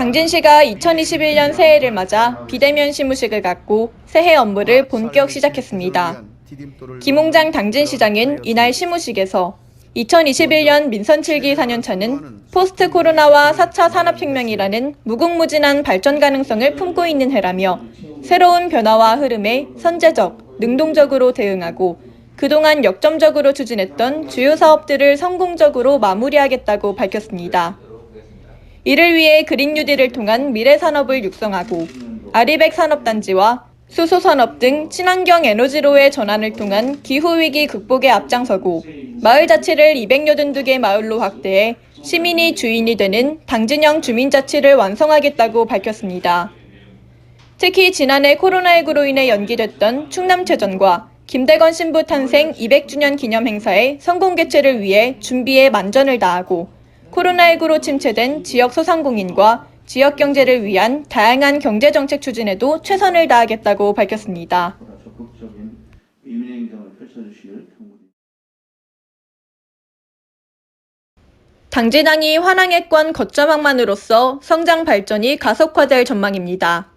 당진시가 2021년 새해를 맞아 비대면 시무식을 갖고 새해 업무를 본격 시작했습니다. 김홍장 당진시장은 이날 시무식에서 2021년 민선 7기 4년차는 포스트 코로나와 4차 산업혁명이라는 무궁무진한 발전 가능성을 품고 있는 해라며 새로운 변화와 흐름에 선제적, 능동적으로 대응하고 그동안 역점적으로 추진했던 주요 사업들을 성공적으로 마무리하겠다고 밝혔습니다. 이를 위해 그린 뉴딜을 통한 미래 산업을 육성하고 아리백 산업단지와 수소산업 등 친환경 에너지로의 전환을 통한 기후위기 극복에 앞장서고 마을 자치를 282개 마을로 확대해 시민이 주인이 되는 당진형 주민자치를 완성하겠다고 밝혔습니다. 특히 지난해 코로나19로 인해 연기됐던 충남체전과 김대건 신부 탄생 200주년 기념 행사의 성공 개최를 위해 준비에 만전을 다하고 코로나19로 침체된 지역 소상공인과 지역 경제를 위한 다양한 경제정책 추진에도 최선을 다하겠다고 밝혔습니다. 당진항이 환항해권 거점 항만으로서 성장 발전이 가속화될 전망입니다.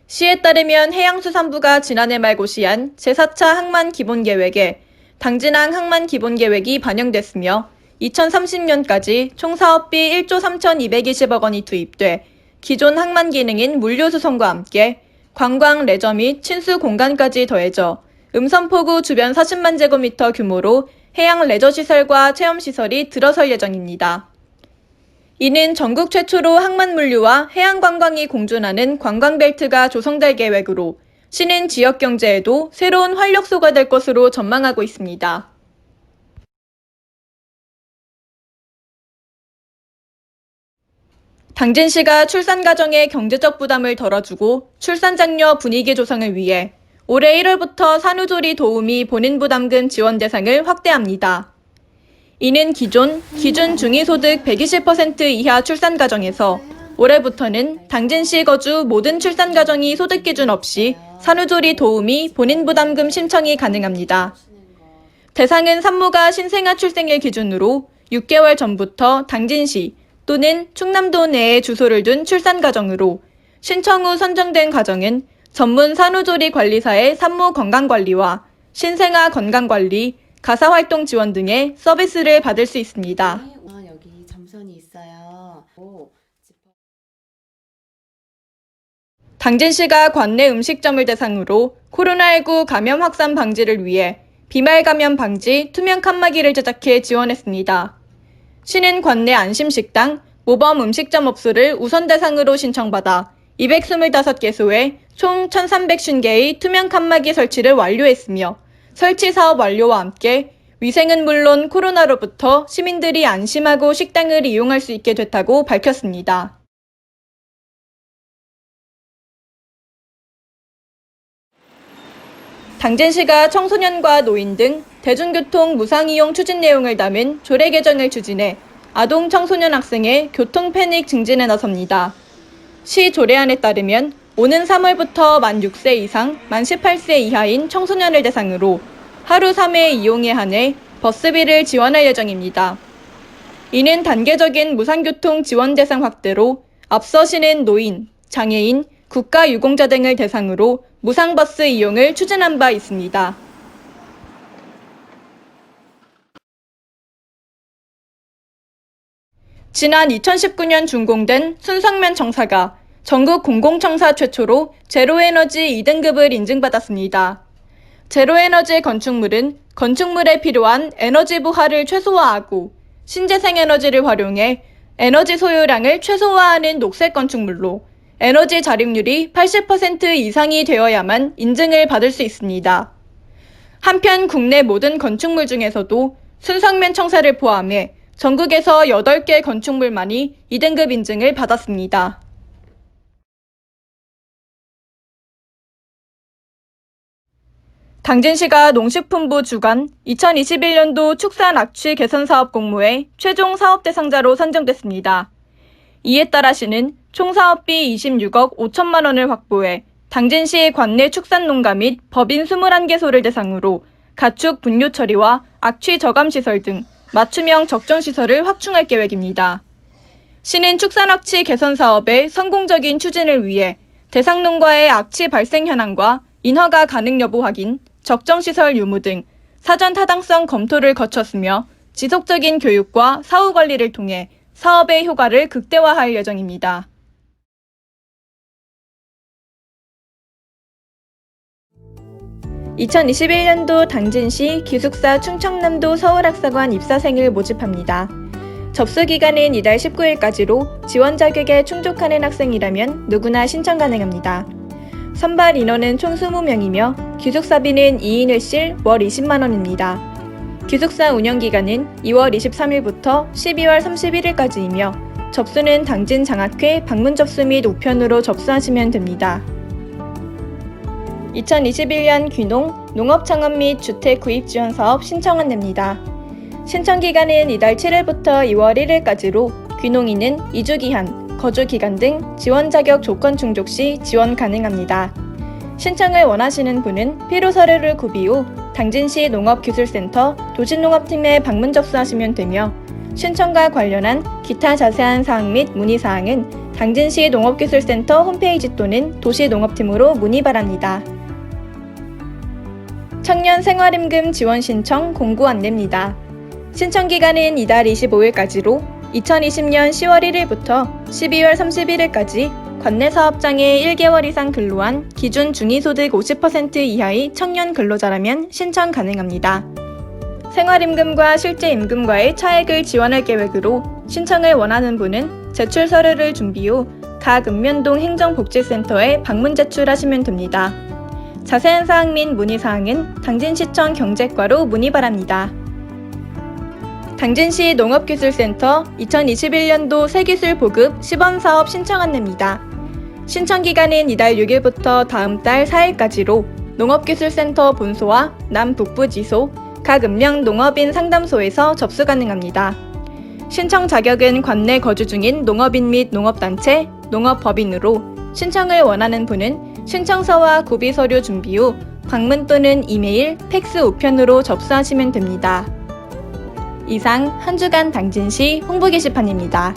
시에 따르면 해양수산부가 지난해 말 고시한 제4차 항만 기본계획에 당진항 항만 기본계획이 반영됐으며 2030년까지 총 사업비 1조 3,220억 원이 투입돼 기존 항만 기능인 물류 수송과 함께 관광, 레저 및 친수 공간까지 더해져 음선포구 주변 40만 제곱미터 규모로 해양 레저 시설과 체험 시설이 들어설 예정입니다. 이는 전국 최초로 항만 물류와 해양 관광이 공존하는 관광벨트가 조성될 계획으로 시는 지역 경제에도 새로운 활력소가 될 것으로 전망하고 있습니다. 당진시가 출산 가정의 경제적 부담을 덜어주고 출산 장려 분위기 조성을 위해 올해 1월부터 산후조리 도우미 본인 부담금 지원 대상을 확대합니다. 이는 기존 기준 중위소득 120% 이하 출산 가정에서 올해부터는 당진시 거주 모든 출산 가정이 소득 기준 없이 산후조리 도우미 본인 부담금 신청이 가능합니다. 대상은 산모가 신생아 출생일 기준으로 6개월 전부터 당진시 또는 충남도 내에 주소를 둔 출산 가정으로 신청 후 선정된 가정은 전문 산후조리 관리사의 산모 건강관리와 신생아 건강관리, 가사활동 지원 등의 서비스를 받을 수 있습니다. 여기 점선이 있어요. 당진시가 관내 음식점을 대상으로 코로나19 감염 확산 방지를 위해 비말 감염 방지 투명 칸막이를 제작해 지원했습니다. 시는 관내 안심식당, 모범 음식점 업소를 우선 대상으로 신청받아 225개소에 총 1,350개의 투명 칸막이 설치를 완료했으며 설치 사업 완료와 함께 위생은 물론 코로나로부터 시민들이 안심하고 식당을 이용할 수 있게 됐다고 밝혔습니다. 당진시가 청소년과 노인 등 대중교통 무상이용 추진 내용을 담은 조례 개정을 추진해 아동 청소년 학생의 교통 패닉 증진에 나섭니다. 시 조례안에 따르면 오는 3월부터 만 6세 이상, 만 18세 이하인 청소년을 대상으로 하루 3회 이용에 한해 버스비를 지원할 예정입니다. 이는 단계적인 무상교통 지원 대상 확대로 앞서 시는 노인, 장애인, 국가유공자 등을 대상으로 무상버스 이용을 추진한 바 있습니다. 지난 2019년 준공된 순성면 청사가 전국 공공청사 최초로 제로에너지 2등급을 인증받았습니다. 제로에너지 건축물은 건축물에 필요한 에너지 부하를 최소화하고 신재생에너지를 활용해 에너지 소요량을 최소화하는 녹색 건축물로 에너지 자립률이 80% 이상이 되어야만 인증을 받을 수 있습니다. 한편 국내 모든 건축물 중에서도 순성면 청사를 포함해 전국에서 8개 건축물만이 2등급 인증을 받았습니다. 당진시가 농식품부 주관 2021년도 축산 악취 개선 사업 공모에 최종 사업 대상자로 선정됐습니다. 이에 따라 시는 총 사업비 26억 5천만 원을 확보해 당진시 관내 축산농가 및 법인 21개소를 대상으로 가축 분뇨 처리와 악취 저감 시설 등 맞춤형 적정 시설을 확충할 계획입니다. 시는 축산악취 개선 사업의 성공적인 추진을 위해 대상 농가의 악취 발생 현황과 인허가 가능 여부 확인, 적정시설 유무 등 사전 타당성 검토를 거쳤으며 지속적인 교육과 사후 관리를 통해 사업의 효과를 극대화할 예정입니다. (2021년도) 당진시 기숙사 충청남도 서울학사관 입사생을 모집합니다. 접수 기간은 이달 19일까지로 지원 자격에 충족하는 학생이라면 누구나 신청 가능합니다. 선발 인원은 총 20명이며 기숙사비는 2인 회실 월 20만 원입니다. 기숙사 운영 기간은 2월 23일부터 12월 31일까지이며 접수는 당진 장학회 방문 접수 및 우편으로 접수하시면 됩니다. 2021년 귀농, 농업창업 및 주택 구입 지원 사업 신청 안내입니다. 신청 기간은 이달 7일부터 2월 1일까지로 귀농인은 이주기한, 거주기간 등 지원 자격 조건 충족 시 지원 가능합니다. 신청을 원하시는 분은 필요 서류를 구비 후 당진시 농업기술센터 도시농업팀에 방문 접수하시면 되며 신청과 관련한 기타 자세한 사항 및 문의사항은 당진시 농업기술센터 홈페이지 또는 도시농업팀으로 문의 바랍니다. 청년 생활임금 지원 신청 공고 안내입니다. 신청 기간은 이달 25일까지로 2020년 10월 1일부터 12월 31일까지 관내 사업장에 1개월 이상 근로한 기준 중위소득 50% 이하의 청년 근로자라면 신청 가능합니다. 생활임금과 실제 임금과의 차액을 지원할 계획으로 신청을 원하는 분은 제출 서류를 준비 후 각 읍면동 행정복지센터에 방문 제출하시면 됩니다. 자세한 사항 및 문의사항은 당진시청 경제과로 문의 바랍니다. 당진시 농업기술센터 2021년도 새기술 보급 시범사업 신청 안내입니다. 신청 기간은 이달 6일부터 다음 달 4일까지로 농업기술센터 본소와 남북부지소, 각 읍면 농업인 상담소에서 접수 가능합니다. 신청 자격은 관내 거주 중인 농업인 및 농업단체, 농업법인으로 신청을 원하는 분은 신청서와 구비 서류 준비 후 방문 또는 이메일, 팩스 우편으로 접수하시면 됩니다. 이상 한 주간 당진시 홍보 게시판입니다.